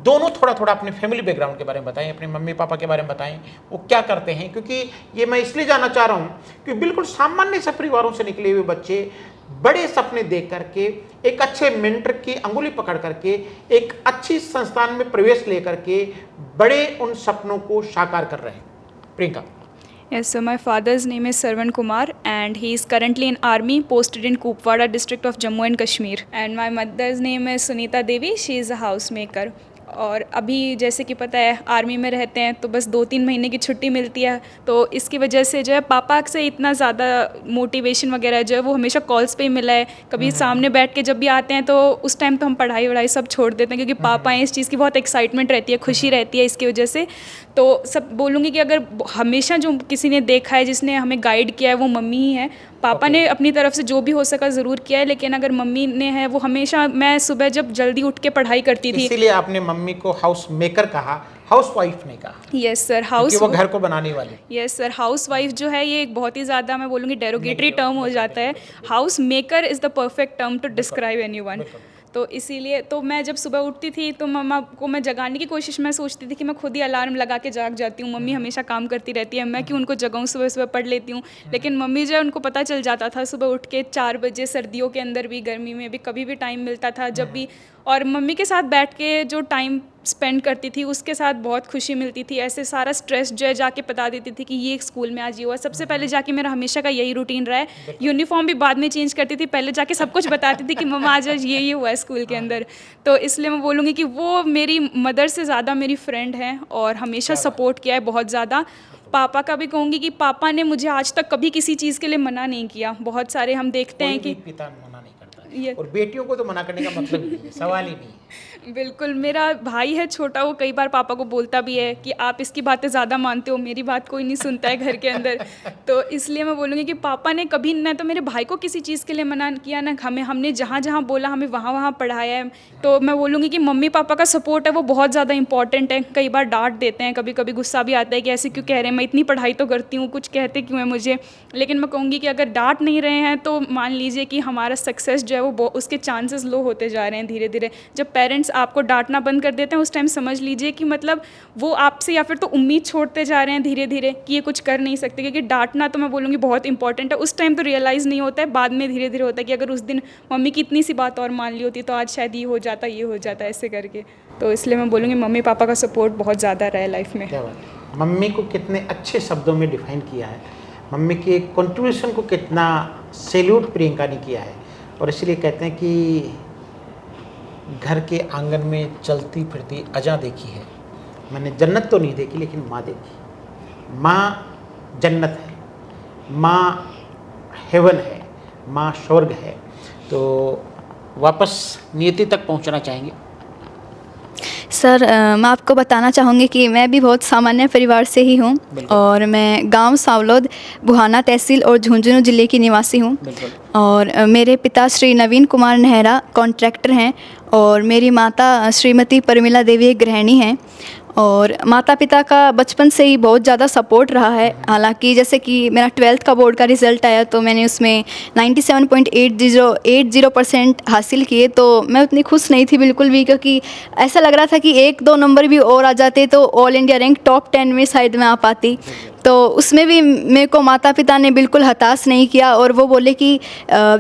दोनों थोड़ा थोड़ा अपने फैमिली बैकग्राउंड के बारे में बताएं, अपने मम्मी पापा के बारे में बताएं, वो क्या करते हैं, क्योंकि ये मैं इसलिए जानना चाह रहा हूँ कि बिल्कुल सामान्य से परिवारों से निकले हुए बच्चे बड़े सपने देख करके, एक अच्छे मेंटर की अंगुली पकड़ करके, एक अच्छी संस्थान में प्रवेश लेकर के बड़े उन सपनों को साकार कर रहे हैं। Priyanka. Yes, so my father's name is Sarvan Kumar and he is currently in army posted in Kupwara district of Jammu and Kashmir. And my mother's name is Sunita Devi, she is a housemaker. और अभी जैसे कि पता है army में रहते हैं तो बस 2-3 महीने की छुट्टी मिलती है, तो इसकी वजह से जो है पापा से इतना ज़्यादा मोटिवेशन वगैरह जो है वो हमेशा कॉल्स पे ही मिला है। कभी सामने बैठ के जब भी आते हैं तो उस टाइम तो हम पढ़ाई वढ़ाई सब छोड़ देते हैं, क्योंकि पापा हैं, इस चीज़ की बहुत एक्साइटमेंट रहती है, खुशी रहती है इसकी वजह से। तो सब बोलूँगी कि अगर हमेशा जो किसी ने देखा है, जिसने हमें गाइड किया है, वो मम्मी ही है। पापा ने अपनी तरफ से जो भी हो सका ज़रूर किया है, लेकिन अगर मम्मी ने है वो हमेशा, मैं सुबह जब जल्दी उठ के पढ़ाई करती थी, इसीलिए आपने मम्मी को हाउस मेकर कहा, हाउस वाइफ नहीं कहा। यस सर, हाउस, वो घर को बनाने वाली। यस सर, हाउस वाइफ जो है ये एक बहुत ही ज़्यादा मैं बोलूँगी डेरोगेटरी टर्म हो जाता है। House maker is the perfect term to describe anyone. तो इसीलिए तो मैं जब सुबह उठती थी तो मम्मा को मैं जगाने की कोशिश, मैं सोचती थी कि मैं खुद ही अलार्म लगा के जाग जाती हूँ, मम्मी हमेशा काम करती रहती है, मैं क्यों उनको जगाऊँ, सुबह सुबह पढ़ लेती हूँ। लेकिन मम्मी जो है उनको पता चल जाता था सुबह उठ के 4 बजे, सर्दियों के अंदर भी, गर्मी में भी, कभी भी टाइम मिलता था जब भी, और मम्मी के साथ बैठ के जो टाइम स्पेंड करती थी उसके साथ बहुत खुशी मिलती थी। ऐसे सारा स्ट्रेस जो है जाके बता देती थी कि ये स्कूल में आज ये हुआ। सबसे पहले जाके मेरा हमेशा का यही रूटीन रहा है। यूनिफॉर्म भी बाद में चेंज करती थी, पहले जाके सब कुछ बताती थी कि मम्मा आज ये हुआ है स्कूल के अंदर। तो इसलिए मैं बोलूँगी कि वो मेरी मदर से ज़्यादा मेरी फ्रेंड है और हमेशा सपोर्ट किया है बहुत ज़्यादा। पापा का भी कहूँगी कि पापा ने मुझे आज तक कभी किसी चीज़ के लिए मना नहीं किया। बहुत सारे हम देखते हैं कि पिता मना नहीं करता है, और बेटियों को तो मना करने का मतलब ही नहीं है, सवाल ही नहीं है। बिल्कुल, मेरा भाई है छोटा, वो कई बार पापा को बोलता भी है कि आप इसकी बातें ज़्यादा मानते हो, मेरी बात कोई नहीं सुनता है घर के अंदर। तो इसलिए मैं बोलूँगी कि पापा ने कभी ना तो मेरे भाई को किसी चीज़ के लिए मना किया, ना हमने जहाँ जहाँ बोला हमें वहाँ वहाँ पढ़ाया है। तो मैं बोलूँगी कि मम्मी पापा का सपोर्ट है वो बहुत ज़्यादा इंपॉर्टेंट है। कई बार डांट देते हैं, कभी कभी गुस्सा भी आता है कि ऐसे क्यों कह रहे हैं, मैं इतनी पढ़ाई तो करती हूँ, कुछ कहते क्यों है मुझे। लेकिन मैं कहूँगी कि अगर डांट नहीं रहे हैं तो मान लीजिए कि हमारा सक्सेस जो है वो उसके चांसेस लो होते जा रहे हैं धीरे धीरे। जब पेरेंट्स आपको डांटना बंद कर देते हैं उस टाइम समझ लीजिए कि मतलब वो आपसे या फिर तो उम्मीद छोड़ते जा रहे हैं धीरे धीरे कि ये कुछ कर नहीं सकते। क्योंकि डांटना तो मैं बोलूँगी बहुत इंपॉर्टेंट है। उस टाइम तो रियलाइज़ नहीं होता है, बाद में धीरे धीरे होता है कि अगर उस दिन मम्मी की इतनी सी बात और मान ली होती तो आज शायद ये हो जाता ऐसे करके। तो इसलिए मैं बोलूँगी मम्मी पापा का सपोर्ट बहुत ज़्यादा रहा है लाइफ में। क्या बात है, मम्मी को कितने अच्छे शब्दों में डिफाइन किया है, मम्मी के कंट्रीब्यूशन को कितना सैल्यूट प्रियंका ने किया है। और इसलिए कहते हैं कि घर के आंगन में चलती फिरती अजा देखी है, मैंने जन्नत तो नहीं देखी लेकिन माँ देखी। माँ जन्नत है, माँ हेवन है, माँ स्वर्ग है। तो वापस नियति तक पहुंचना चाहेंगे। सर मैं आपको बताना चाहूँगी कि मैं भी बहुत सामान्य परिवार से ही हूँ और मैं गांव सावलोद बुहाना तहसील और झुंझुनू ज़िले की निवासी हूँ। और मेरे पिता श्री नवीन कुमार नेहरा कॉन्ट्रैक्टर हैं और मेरी माता श्रीमती परमिला देवी एक गृहिणी हैं। और माता पिता का बचपन से ही बहुत ज़्यादा सपोर्ट रहा है। हालांकि जैसे कि मेरा 12th का बोर्ड का रिज़ल्ट आया तो मैंने उसमें 97.80% हासिल किए, तो मैं उतनी खुश नहीं थी बिल्कुल भी, क्योंकि ऐसा लग रहा था कि 1-2 नंबर भी और आ जाते तो ऑल इंडिया रैंक टॉप 10 में शायद मैं आ पाती। तो उसमें भी मेरे को माता पिता ने बिल्कुल हताश नहीं किया और वो बोले कि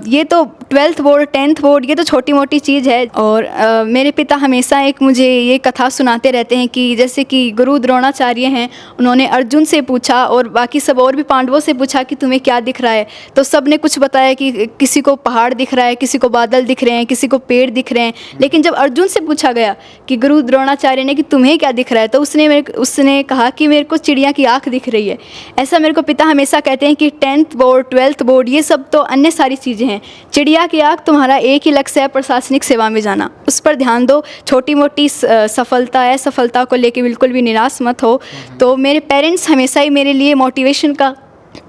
ये तो 12th बोर्ड 10th बोर्ड ये तो छोटी मोटी चीज़ है। और मेरे पिता हमेशा एक मुझे ये कथा सुनाते रहते हैं कि जैसे कि गुरु द्रोणाचार्य हैं, उन्होंने अर्जुन से पूछा और बाकी सब और भी पांडवों से पूछा कि तुम्हें क्या दिख रहा है, तो सब ने कुछ बताया कि किसी को पहाड़ दिख रहा है, किसी को बादल दिख रहे हैं, किसी को पेड़ दिख रहे हैं। लेकिन जब अर्जुन से पूछा गया कि गुरु द्रोणाचार्य ने कि तुम्हें क्या दिख रहा है, तो उसने कहा कि मेरे को चिड़िया की आँख दिख रही है। ऐसा मेरे को पिता हमेशा कहते हैं कि 10th बोर्ड 12th बोर्ड ये सब तो अन्य सारी चीज़ें हैं, चिड़िया की आँख तुम्हारा एक ही लक्ष्य है, प्रशासनिक सेवा में जाना, उस पर ध्यान दो, छोटी मोटी सफलता असफलता को लेके बिल्कुल भी निराश मत हो। तो मेरे पेरेंट्स हमेशा ही मेरे लिए मोटिवेशन का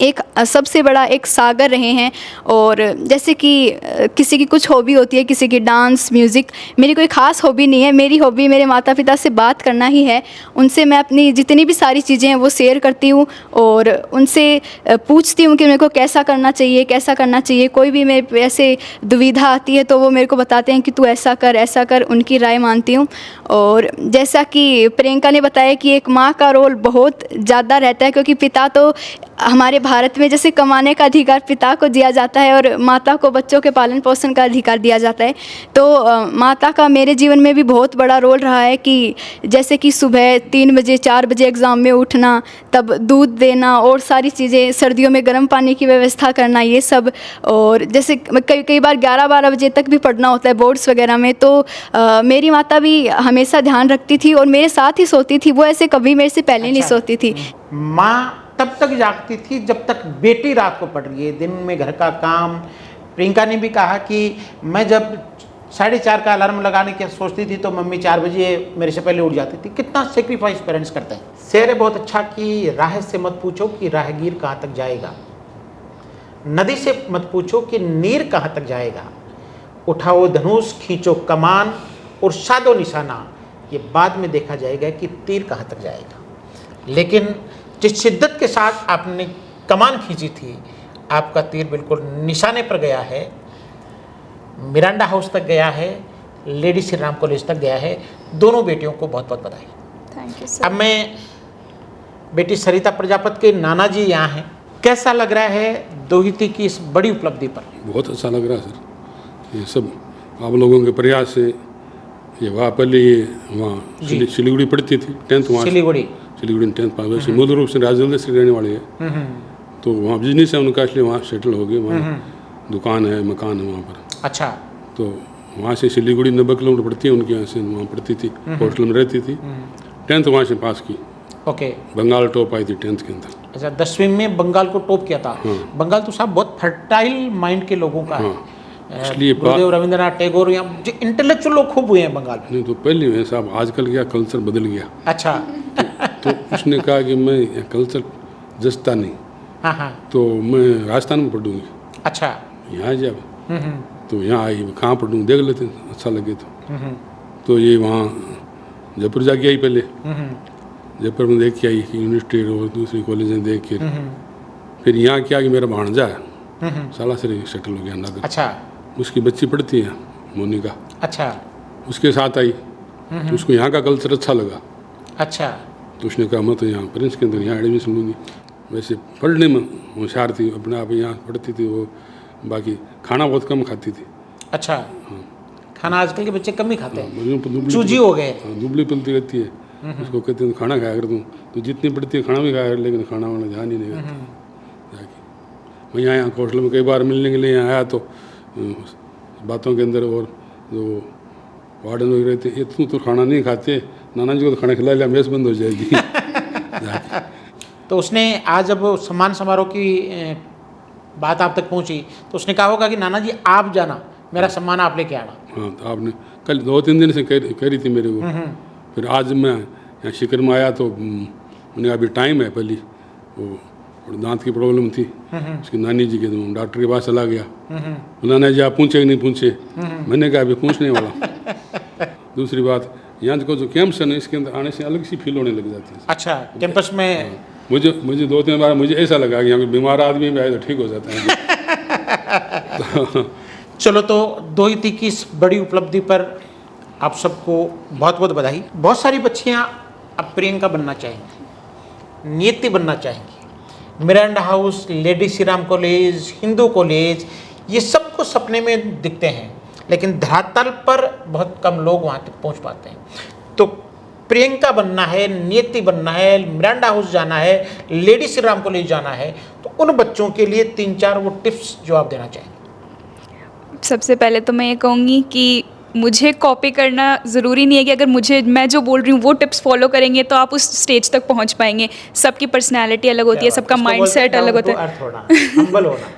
एक सबसे बड़ा एक सागर रहे हैं। और जैसे कि किसी की कुछ हॉबी होती है, किसी की डांस म्यूज़िक, मेरी कोई ख़ास हॉबी नहीं है, मेरी हॉबी मेरे माता पिता से बात करना ही है। उनसे मैं अपनी जितनी भी सारी चीज़ें हैं वो शेयर करती हूँ और उनसे पूछती हूँ कि मेरे को कैसा करना चाहिए। कोई भी मेरे ऐसे दुविधा आती है तो वो मेरे को बताते हैं कि तू ऐसा कर, उनकी राय मानती हूँ। और जैसा कि प्रियंका ने बताया कि एक माँ का रोल बहुत ज़्यादा रहता है, क्योंकि पिता तो हमारे भारत में जैसे कमाने का अधिकार पिता को दिया जाता है और माता को बच्चों के पालन पोषण का अधिकार दिया जाता है। तो माता का मेरे जीवन में भी बहुत बड़ा रोल रहा है कि जैसे कि सुबह 3 बजे 4 बजे एग्ज़ाम में उठना, तब दूध देना और सारी चीज़ें, सर्दियों में गर्म पानी की व्यवस्था करना, ये सब। और जैसे कई बार 11-12 बजे तक भी पढ़ना होता है बोर्ड्स वगैरह में, तो मेरी माता भी हमेशा ध्यान रखती थी और मेरे साथ ही सोती थी, वो ऐसे कभी मेरे से पहले नहीं सोती थी। माँ तब तक जागती थी जब तक बेटी रात को पढ़ रही है, दिन में घर का काम। प्रियंका ने भी कहा कि मैं जब 4:30 का अलार्म लगाने की सोचती थी तो मम्मी 4 बजे मेरे से पहले उठ जाती थी। कितना सेक्रीफाइस पेरेंट्स करते हैं। शेर है बहुत अच्छा कि राह से मत पूछो कि राहगीर कहाँ तक जाएगा, नदी से मत पूछो कि नीर कहाँ तक जाएगा, उठाओ धनुष खींचो कमान और साधो निशाना, ये बाद में देखा जाएगा कि तीर कहाँ तक जाएगा। लेकिन जिस शिद्दत के साथ आपने कमान खींची थी, आपका तीर बिल्कुल निशाने पर गया है, मिरांडा हाउस तक गया है, लेडी श्री राम कॉलेज तक गया है। दोनों बेटियों को बहुत बहुत बधाई। थैंक यू अब सर। मैं बेटी सरिता प्रजापति के नाना जी यहाँ हैं, कैसा लग रहा है दोहिती की इस बड़ी उपलब्धि पर? बहुत अच्छा लग रहा है सर, ये सब आप लोगों के प्रयास से। ये वहाँ पहले ये वहाँ सिलीगुड़ी पढ़ती थी 10th, वहाँ सिलीगुड़ी में 10th पास। वैसे मूल रूप से राजस्थान से रहने वाली है, तो वहाँ बिजनेस है उनका, इसलिए वहाँ सेटल हो गए। वहाँ दुकान है, मकान है वहाँ पर। अच्छा। तो वहाँ से सिलीगुड़ी 90 किलोमीटर पड़ती है उनके यहाँ से, वहाँ पढ़ती थी, हॉस्टल में रहती थी। 10th वहाँ से पास की। ओके। बंगाल टॉप आई थी 10th के अंदर। अच्छा, 10वीं में बंगाल को टॉप किया था। बंगाल तो साहब बहुत फर्टाइल माइंड के लोगों का है। इसलिए गुरुदेव रविंद्रनाथ टैगोर या जो इंटेलेक्चुअल लोग खूब हुए हैं बंगाल में। नहीं तो पहले में साहब आजकल क्या कल्चर बदल गया। अच्छा। तो उसने कहा कि मैं कल्चर जचता नहीं, हाँ हाँ। तो मैं राजस्थान में पढ़ूंगी। अच्छा। यहाँ जब तो यहाँ आई, कहाँ पढ़ूँ, देख लेते अच्छा लगे तो ये वहाँ जयपुर जाके आई। पहले जयपुर में देख के आई यूनिवर्सिटी और दूसरी कॉलेजें देख के। फिर यहाँ क्या कि मेरा भांजा है सालासर सेटल हो गया नगर। अच्छा। उसकी बच्ची पढ़ती है मोनिका। अच्छा। उसके साथ आई, तो उसको यहाँ का कल्चर अच्छा लगा। अच्छा। तो उसने कहा मैं तो यहाँ प्रिंस के अंदर यहाँ एडमिशन लूँगी। वैसे पढ़ने में होशियार थी, अपने आप यहाँ पढ़ती थी वो, बाकी खाना बहुत कम खाती थी। अच्छा। खाना आजकल के बच्चे कम ही खाते हैं, दुबली चूजी हो गए। दुबली पलती रहती है। उसको कहते हैं खाना खाया कर दूँ, तो जितनी पड़ती है खाना भी खाया कर, लेकिन खाना वाना ध्यान ही नहीं करता। जाके मैं यहाँ हॉस्टल में कई बार मिलने के लिए यहाँ आया, तो बातों के अंदर और जो वार्डन वगैरह रहते, ये तू तो खाना नहीं खाते, नाना जी को तो खाना खिला लिया मेज़ बंद हो जाएगी। तो उसने आज जब सम्मान समारोह की बात आप तक पहुंची तो उसने कहा होगा कि नाना जी आप जाना, मेरा सम्मान आप लेके आना। हाँ, तो आपने कल 2-3 दिन से कह रही थी मेरे को। फिर आज मैं यहाँ शिकर में आया तो उन्हें अभी टाइम है, पहली वो और दांत की प्रॉब्लम थी उसकी नानी जी के, तो डॉक्टर के पास चला गया। नाना जी आप पूछे कि नहीं पूछे? मैंने कहा अभी पूछने वाला। दूसरी बात, यहाँ को जो कैंप्स है ना, इसके अंदर आने से अलग सी फील होने लग जाती है। अच्छा, कैंपस में मुझे 2-3 बार मुझे ऐसा लगा कि यहाँ बीमार आदमी भी आए तो ठीक हो जाता है। चलो, तो दोहिती की इस बड़ी उपलब्धि पर आप सबको बहुत बहुत बधाई। बहुत सारी बच्चियाँ अब प्रियंका बनना चाहेंगी, नियति बनना चाहेंगी। Miranda house, lady Shri Ram college, Hindu college, ये सबको सपने में दिखते हैं, लेकिन धरातल पर बहुत कम लोग वहाँ तक पहुँच पाते हैं। तो प्रियंका बनना है, नियति बनना है, मिरांडा हाउस जाना है, लेडी श्री राम कॉलेज जाना है, तो उन बच्चों के लिए 3-4 वो टिप्स जो आप देना चाहेंगे। सबसे पहले तो मैं ये कहूँगी कि मुझे कॉपी करना ज़रूरी नहीं है कि अगर मैं जो बोल रही हूँ वो टिप्स फॉलो करेंगे तो आप उस स्टेज तक पहुँच पाएंगे। सबकी पर्सनैलिटी अलग होती है, सबका माइंडसेट अलग होता है, हम्बल होना।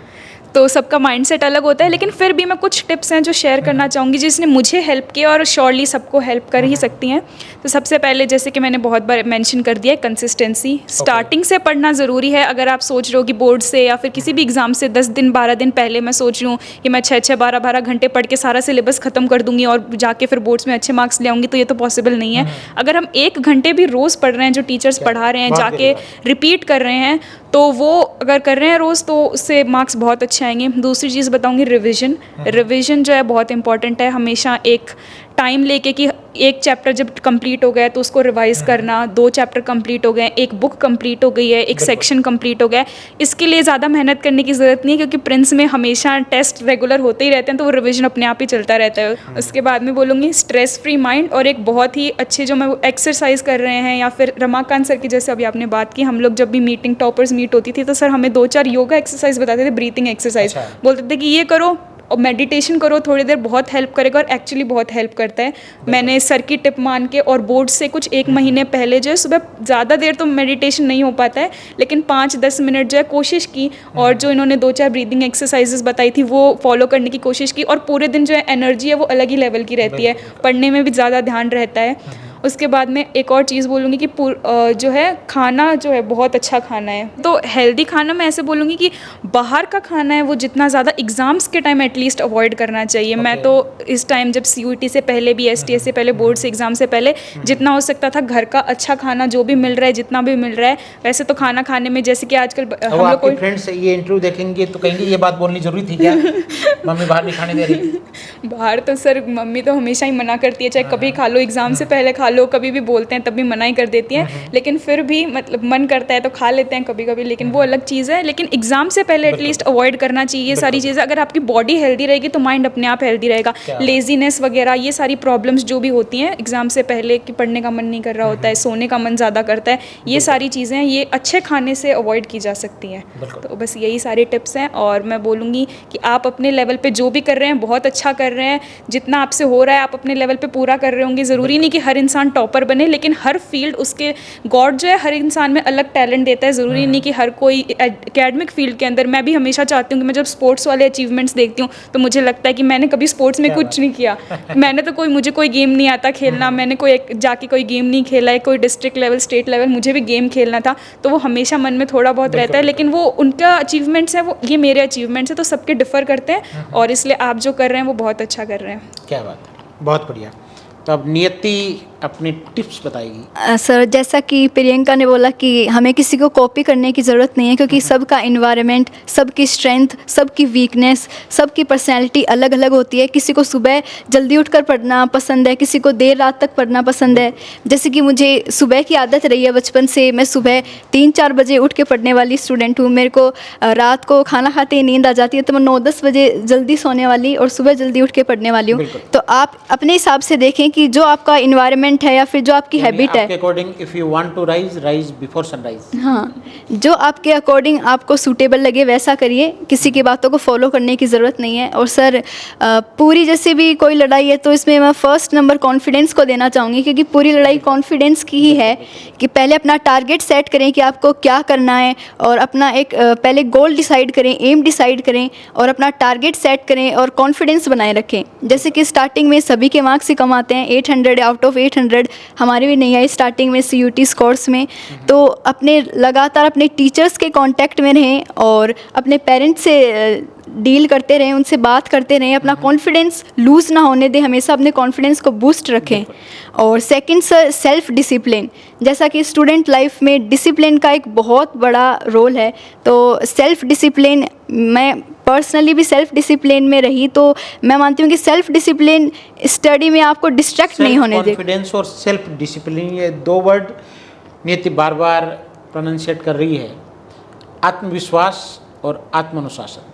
तो सबका माइंडसेट अलग होता है। लेकिन फिर भी मैं कुछ टिप्स हैं जो शेयर करना चाहूँगी जिसने मुझे हेल्प किया और श्योरली सबको हेल्प कर ही सकती हैं। तो सबसे पहले जैसे कि मैंने बहुत बार मेंशन कर दिया है, कंसिस्टेंसी। स्टार्टिंग से पढ़ना ज़रूरी है। अगर आप सोच रहे हो कि बोर्ड से या फिर किसी भी एग्ज़ाम से 10 दिन 12 दिन पहले मैं सोच रही हूँ कि मैं 6-6 12-12 घंटे पढ़ के सारा सिलेबस ख़त्म कर दूँगी और जाके फिर बोर्ड्स में अच्छे मार्क्स ले आऊँगी, तो ये तो पॉसिबल नहीं है। अगर हम 1 घंटे भी रोज़ पढ़ रहे हैं, जो टीचर्स पढ़ा रहे हैं, जाके रिपीट कर रहे हैं, तो वो अगर कर रहे हैं रोज़ तो उससे मार्क्स बहुत अच्छे आएंगे। दूसरी चीज़ बताऊंगी, रिवीजन जो है बहुत इंपॉर्टेंट है। हमेशा एक टाइम लेके कि एक चैप्टर जब कंप्लीट हो गया तो उसको रिवाइज करना, 2 चैप्टर कंप्लीट हो गए, एक बुक कंप्लीट हो गई है, एक सेक्शन कंप्लीट हो गया है, इसके लिए ज़्यादा मेहनत करने की ज़रूरत नहीं है क्योंकि प्रिंस में हमेशा टेस्ट रेगुलर होते ही रहते हैं, तो वो रिवीजन अपने आप ही चलता रहता है। उसके बाद में बोलूँगी स्ट्रेस फ्री माइंड, और एक बहुत ही अच्छे जो मैं एक्सरसाइज कर रहे हैं, या फिर रमाकांत सर की जैसे अभी आपने बात की, हम लोग जब भी मीटिंग टॉपर्स मीट होती थी तो सर हमें 2-4 योगा एक्सरसाइज बताते थे, ब्रीथिंग एक्सरसाइज बोलते थे कि ये करो और मेडिटेशन करो थोड़ी देर, बहुत हेल्प करेगा, और एक्चुअली बहुत हेल्प करता है। मैंने सर की टिप मान के और बोर्ड से कुछ 1 महीने पहले जो है सुबह ज़्यादा देर तो मेडिटेशन नहीं हो पाता है, लेकिन 5-10 मिनट जो है कोशिश की, और जो इन्होंने 2-4 ब्रीदिंग एक्सरसाइजेस बताई थी वो फॉलो करने की कोशिश की, और पूरे दिन जो है एनर्जी है वो अलग ही लेवल की रहती है, पढ़ने में भी ज़्यादा ध्यान रहता है। उसके बाद में एक और चीज़ बोलूँगी कि जो है खाना जो है बहुत अच्छा खाना है। तो हेल्दी खाना मैं ऐसे बोलूँगी कि बाहर का खाना है वो जितना ज़्यादा एग्ज़ाम्स के टाइम एटलीस्ट अवॉइड करना चाहिए। मैं तो इस टाइम जब CUT से पहले भी, STS से पहले, बोर्ड से एग्ज़ाम से पहले जितना हो सकता था घर का अच्छा खाना जो भी मिल रहा है, जितना भी मिल रहा है, वैसे तो खाना खाने में जैसे कि आजकल हम लोग कोई फ्रेंड्स ये इंटरव्यू देखेंगे तो कहेंगे ये बात बोलनी जरूरी थी क्या, मम्मी बाहर नहीं खाने दे रही। बाहर तो सर मम्मी तो हमेशा ही मना करती है, चाहे कभी खा लो, एग्ज़ाम से पहले खा लो, कभी भी बोलते हैं तब भी मना ही कर देती हैं, लेकिन फिर भी मतलब मन करता है तो खा लेते हैं कभी कभी, लेकिन वो अलग चीज़ है। लेकिन एग्ज़ाम से पहले एटलीस्ट अवॉइड करना चाहिए ये सारी चीज़ें। अगर आपकी बॉडी हेल्दी रहेगी तो माइंड अपने आप हेल्दी रहेगा। लेजीनेस वगैरह ये सारी प्रॉब्लम्स जो भी होती हैं एग्ज़ाम से पहले कि पढ़ने का मन नहीं कर रहा होता है, सोने का मन ज़्यादा करता है, ये सारी चीज़ें ये अच्छे खाने से अवॉइड की जा सकती हैं। तो बस यही सारे टिप्स हैं, और मैं बोलूँगी कि आप अपने लेवल पे जो भी कर रहे हैं बहुत अच्छा कर रहे हैं, जितना आपसे हो रहा है आप अपने लेवल पे पूरा कर रहे होंगे। ज़रूरी नहीं कि हर इंसान टॉपर बने, लेकिन हर फील्ड उसके गॉड जो है हर इंसान में अलग टैलेंट देता है। ज़रूरी नहीं कि हर कोई एकेडमिक फील्ड के अंदर, मैं भी हमेशा चाहती हूँ कि मैं जब स्पोर्ट्स वाले अचीवमेंट्स देखती हूँ तो मुझे लगता है कि मैंने कभी स्पोर्ट्स में कुछ नहीं किया, मैंने तो मुझे कोई गेम नहीं आता खेलना, मैंने जाके कोई गेम नहीं खेला है, कोई डिस्ट्रिक्ट लेवल, स्टेट लेवल मुझे भी गेम खेलना था, तो वो हमेशा मन में थोड़ा बहुत रहता है। लेकिन वो उनका अचीवमेंट्स है, वो ये मेरे अचीवमेंट्स है, तो सबके डिफर करते हैं, और इसलिए आप जो कर रहे हैं वो बहुत अच्छा कर रहे हैं। क्या बात है, बहुत बढ़िया। तो अब नियति अपनी टिप्स बताएगी। सर जैसा कि प्रियंका ने बोला कि हमें किसी को कॉपी करने की ज़रूरत नहीं है, क्योंकि सबका इन्वायरमेंट, सबकी स्ट्रेंथ, सबकी वीकनेस, सबकी पर्सनैलिटी अलग अलग होती है। किसी को सुबह जल्दी उठकर पढ़ना पसंद है, किसी को देर रात तक पढ़ना पसंद है। जैसे कि मुझे सुबह की आदत रही है बचपन से, मैं सुबह 3-4 बजे उठ के पढ़ने वाली स्टूडेंट हूँ। मेरे को रात को खाना खाते ही नींद आ जाती है, तो मैं 9-10 बजे जल्दी सोने वाली और सुबह जल्दी उठ के पढ़ने वाली हूँ। तो आप अपने हिसाब से देखें कि जो आपका इन्वायरमेंट है या फिर जो आपकी हैबिट है, according if you want to rise before sunrise, हाँ, जो आपके अकॉर्डिंग आपको सूटेबल लगे वैसा करिए, किसी की बातों को फॉलो करने की ज़रूरत नहीं है। और सर पूरी जैसे भी कोई लड़ाई है तो इसमें मैं फर्स्ट नंबर कॉन्फिडेंस को देना चाहूँगी, क्योंकि पूरी लड़ाई कॉन्फिडेंस की ही है कि पहले अपना टारगेट सेट करें कि आपको क्या करना है, और अपना एक पहले गोल डिसाइड करें, एम डिसाइड करें, और अपना टारगेट सेट करें और कॉन्फिडेंस बनाए रखें। जैसे कि स्टार्टिंग में सभी के मार्क्स ही कम आते हैं, 800 आउट ऑफ 800 हमारे भी नहीं आई स्टार्टिंग में CUT स्कोर्स में। तो अपने लगातार अपने टीचर्स के कांटेक्ट में रहें और अपने पेरेंट्स से डील करते रहें, उनसे बात करते रहें, अपना कॉन्फिडेंस लूज़ ना होने दें, हमेशा अपने कॉन्फिडेंस को बूस्ट रखें। और सेकंड सर, सेल्फ डिसिप्लिन। जैसा कि स्टूडेंट लाइफ में डिसिप्लिन का एक बहुत बड़ा रोल है, तो सेल्फ डिसिप्लिन, मैं पर्सनली भी सेल्फ डिसिप्लिन में रही, तो मैं मानती हूँ कि सेल्फ डिसिप्लिन स्टडी में आपको डिस्ट्रैक्ट नहीं होने दे। कॉन्फिडेंस और सेल्फ डिसिप्लिन, ये 2 वर्ड नियति बार बार प्रोनाउंसिएट कर रही है। आत्मविश्वास और आत्मानुशासन,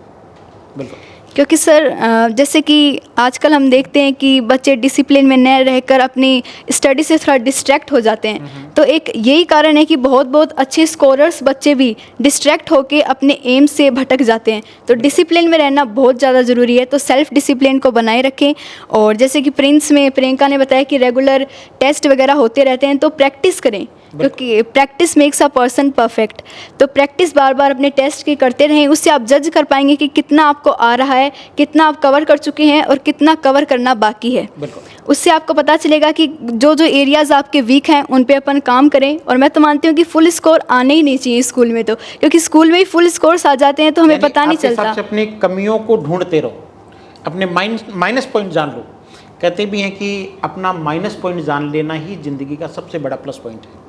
बिल्कुल। क्योंकि सर जैसे कि आजकल हम देखते हैं कि बच्चे डिसिप्लिन में न रहकर अपनी स्टडी से थोड़ा डिस्ट्रैक्ट हो जाते हैं। तो एक यही कारण है कि बहुत बहुत अच्छे स्कोरर्स बच्चे भी डिस्ट्रैक्ट होके अपने एम से भटक जाते हैं। तो डिसिप्लिन में रहना बहुत ज़्यादा ज़रूरी है, तो सेल्फ डिसिप्लिन को बनाए रखें। और जैसे कि प्रिंस में प्रियंका ने बताया कि रेगुलर टेस्ट वगैरह होते रहते हैं, तो प्रैक्टिस करें, क्योंकि practice makes a person perfect. तो प्रैक्टिस बार बार अपने टेस्ट की करते रहें, उससे आप जज कर पाएंगे कि कितना आपको आ रहा है, कितना आप कवर कर चुके हैं और कितना कवर करना बाकी है। उससे आपको पता चलेगा कि जो जो एरियाज़ आपके वीक हैं उन पे अपन काम करें। और मैं तो मानती हूँ कि फुल स्कोर आने ही नहीं चाहिए स्कूल में, तो क्योंकि स्कूल में ही फुल स्कोर्स आ जाते हैं तो हमें पता नहीं चलता। आपके हिसाब से अपनी कमियों को ढूंढते रहो, अपने माइनस पॉइंट जान लो। कहते भी हैं कि अपना माइनस पॉइंट जान लेना ही जिंदगी का सबसे बड़ा प्लस पॉइंट है।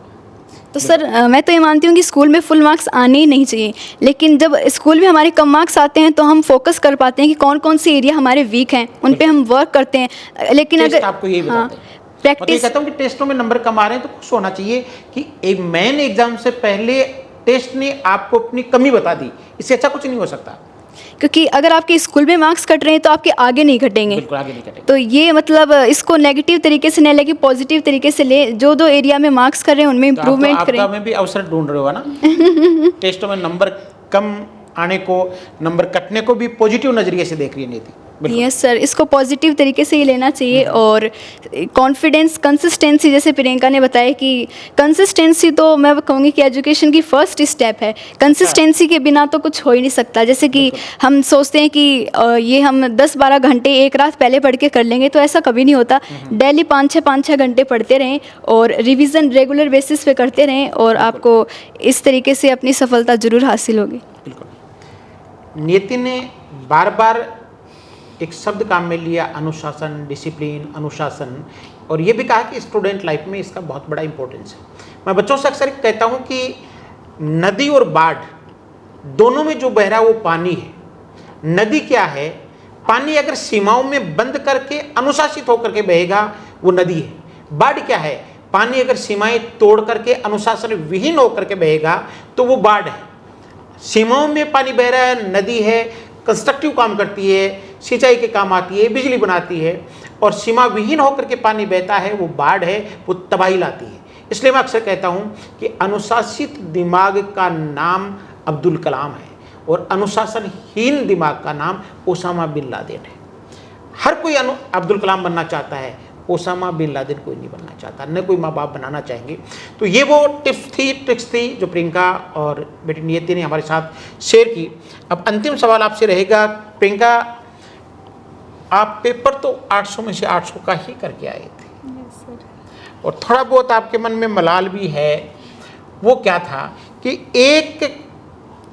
तो सर मैं तो ये मानती हूँ कि स्कूल में फुल मार्क्स आने ही नहीं चाहिए, लेकिन जब स्कूल में हमारे कम मार्क्स आते हैं तो हम फोकस कर पाते हैं कि कौन कौन से एरिया हमारे वीक हैं, उन पे हम वर्क करते हैं। लेकिन अगर आपको यही बताते हैं, प्रैक्टिस, कहता हूँ कि टेस्टों में नंबर कम आ रहे हैं तो खुश होना चाहिए कि एक मेन एग्जाम से पहले टेस्ट ने आपको अपनी कमी बता दी, इससे अच्छा कुछ नहीं हो सकता। क्योंकि अगर आपके स्कूल में मार्क्स कट रहे हैं तो आपके आगे नहीं घटेंगे। बिल्कुल आगे नहीं घटेंगे। तो ये मतलब इसको नेगेटिव तरीके से नहीं लेके पॉजिटिव तरीके से ले, जो दो एरिया में मार्क्स कर रहे हैं उनमें इम्प्रूवमेंट करें। आप में भी अवसर ढूंढ रहे हो ना टेस्टों में नंबर कम आने को, नंबर कटने को भी पॉजिटिव नजरिए से देख रही है नीति। यस सर, इसको पॉजिटिव तरीके से ही लेना चाहिए। और कॉन्फिडेंस, कंसिस्टेंसी, जैसे प्रियंका ने बताया कि कंसिस्टेंसी तो मैं कहूँगी कि एजुकेशन की फर्स्ट स्टेप है। कंसिस्टेंसी के बिना तो कुछ हो ही नहीं सकता। जैसे कि हम सोचते हैं कि ये हम 10-12 घंटे एक रात पहले पढ़ के कर लेंगे, तो ऐसा कभी नहीं होता। डेली 5-6 घंटे पढ़ते रहें और रिविज़न रेगुलर बेसिस पे करते रहें और आपको इस तरीके से अपनी सफलता ज़रूर हासिल होगी। बिल्कुल। नियति ने बार बार एक शब्द काम में लिया, अनुशासन, डिसिप्लिन, अनुशासन, और ये भी कहा कि स्टूडेंट लाइफ में इसका बहुत बड़ा इंपॉर्टेंस है। मैं बच्चों से अक्सर कहता हूँ कि नदी और बाढ़ दोनों में जो बह रहा है वो पानी है। नदी क्या है? पानी अगर सीमाओं में बंद करके अनुशासित होकर के बहेगा वो नदी है। बाढ़ क्या है? पानी अगर सीमाएं तोड़ करके अनुशासन विहीन होकर के बहेगा तो वो बाढ़ है। सीमाओं में पानी बह रहा है, नदी है, कंस्ट्रक्टिव काम करती है, सिंचाई के काम आती है, बिजली बनाती है, और सीमा विहीन होकर के पानी बहता है वो बाढ़ है, वो तबाही लाती है। इसलिए मैं अक्सर कहता हूँ कि अनुशासित दिमाग का नाम अब्दुल कलाम है और अनुशासनहीन दिमाग का नाम ओसामा बिन लादेन है। हर कोई अब्दुल कलाम बनना चाहता है, ओसामा बिन लादेन कोई नहीं बनना चाहता, न कोई माँ बाप बनाना चाहेंगे। तो ये वो ट्रिक्स थी जो प्रियंका और बेटी नियति ने हमारे साथ शेयर की। अब अंतिम सवाल आपसे रहेगा प्रियंका, आप पेपर तो 800 में से 800 का ही करके आए थे, और थोड़ा बहुत आपके मन में मलाल भी है। वो क्या था कि एक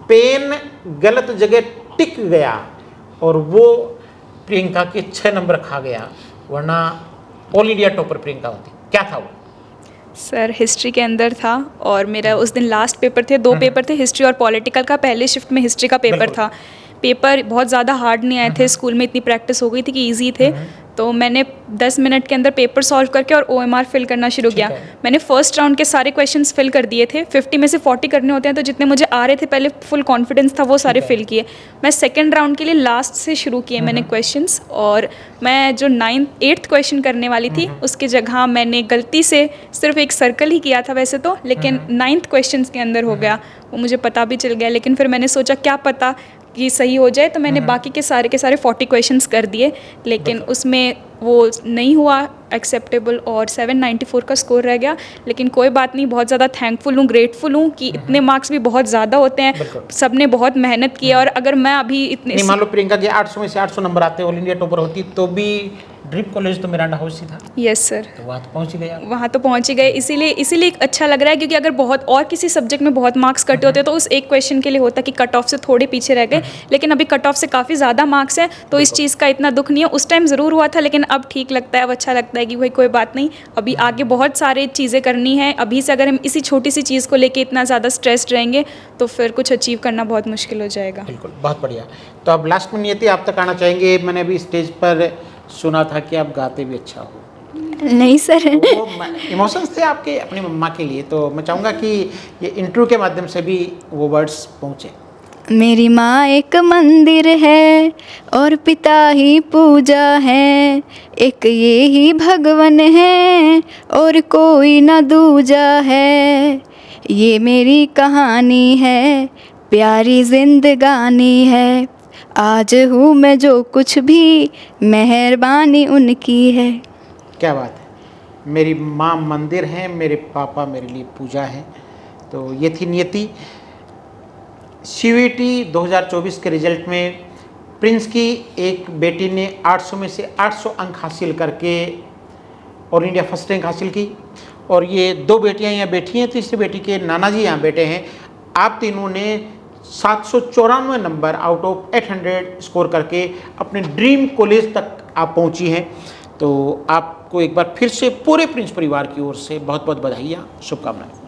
पेन गलत जगह टिक गया और वो प्रियंका के 6 नंबर खा गया, वरना ऑल इंडिया टॉपर प्रियंका होती। क्या था वो? सर हिस्ट्री के अंदर था और मेरा उस दिन लास्ट पेपर थे, 2 पेपर थे, हिस्ट्री और पॉलिटिकल का। पहले शिफ्ट में हिस्ट्री का पेपर था। पेपर बहुत ज़्यादा हार्ड नहीं आए थे, स्कूल में इतनी प्रैक्टिस हो गई थी कि इजी थे। तो मैंने 10 मिनट के अंदर पेपर सॉल्व करके और OMR फिल करना शुरू किया। मैंने फर्स्ट राउंड के सारे क्वेश्चंस फिल कर दिए थे। 50 में से 40 करने होते हैं, तो जितने मुझे आ रहे थे पहले फुल कॉन्फिडेंस था वो सारे फिल किए। मैं सेकंड राउंड के लिए लास्ट से शुरू किए मैंने क्वेश्चंस, और मैं जो 8th क्वेश्चन करने वाली थी उसकी जगह मैंने गलती से सिर्फ एक सर्कल ही किया था वैसे तो, लेकिन 9th क्वेश्चन के अंदर हो गया। वो मुझे पता भी चल गया, लेकिन फिर मैंने सोचा क्या पता कि सही हो जाए, तो मैंने बाकी के सारे 40 क्वेश्चंस कर दिए, लेकिन उसमें वो नहीं हुआ एक्सेप्टेबल और 794 का स्कोर रह गया। लेकिन कोई बात नहीं, बहुत ज़्यादा थैंकफुल हूँ, ग्रेटफुल हूँ कि इतने मार्क्स भी बहुत ज़्यादा होते हैं, सबने बहुत मेहनत की है। और अगर मैं अभी इतने मान लो प्रियंका के 800 में से 800 नंबर आते, ऑल इंडिया टॉपर होती, तो भी ड्रीम कॉलेज तो मिरांडा हाउस ही था। यस सर, तो वहाँ तो पहुँच गया। वहाँ तो पहुँच ही गए, इसीलिए अच्छा लग रहा है। क्योंकि अगर बहुत और किसी सब्जेक्ट में बहुत मार्क्स कटे होते तो उस एक क्वेश्चन के लिए होता कि कट ऑफ से थोड़े पीछे रह गए, लेकिन अभी कट ऑफ से काफ़ी ज़्यादा मार्क्स है, तो इस चीज़ का इतना दुख नहीं है। उस टाइम ज़रूर हुआ था, लेकिन अब ठीक लगता है, अब अच्छा लगता है कि भाई कोई बात नहीं, अभी आगे बहुत सारे चीज़ें करनी है। अभी से अगर हम इसी छोटी सी चीज़ को लेके इतना ज़्यादा स्ट्रेस्ड रहेंगे तो फिर कुछ अचीव करना बहुत मुश्किल हो जाएगा। बिल्कुल, बहुत बढ़िया। तो अब लास्ट में नियति आप तक आना चाहेंगे। मैंने अभी स्टेज पर सुना था कि आप गाते भी अच्छा हो। नहीं सर, तो वो इमोशंस थे आपके अपनी मम्मा के लिए, तो मैं चाहूँगा कि ये इंटरव्यू के माध्यम से भी वो वर्ड्स पहुँचे। मेरी माँ एक मंदिर है और पिता ही पूजा है, एक ये ही भगवन है और कोई ना दूजा है। ये मेरी कहानी है, प्यारी जिंदगानी है, आज हूँ मैं जो कुछ भी, मेहरबानी उनकी है। क्या बात है। मेरी माँ मंदिर है, मेरे पापा मेरे लिए पूजा है। तो ये थी नियति। CUET 2024 के रिजल्ट में प्रिंस की एक बेटी ने 800 में से 800 अंक हासिल करके ऑल इंडिया फर्स्ट रैंक हासिल की, और ये 2 बेटियां यहाँ बैठी हैं, तीसरी बेटी के नाना जी यहाँ बैठे हैं। आप तीनों ने 794 नंबर आउट ऑफ 800 स्कोर करके अपने ड्रीम कॉलेज तक आप पहुँची हैं। तो आपको एक बार फिर से पूरे प्रिंस परिवार की ओर से बहुत बहुत बधाइयाँ, शुभकामनाएं।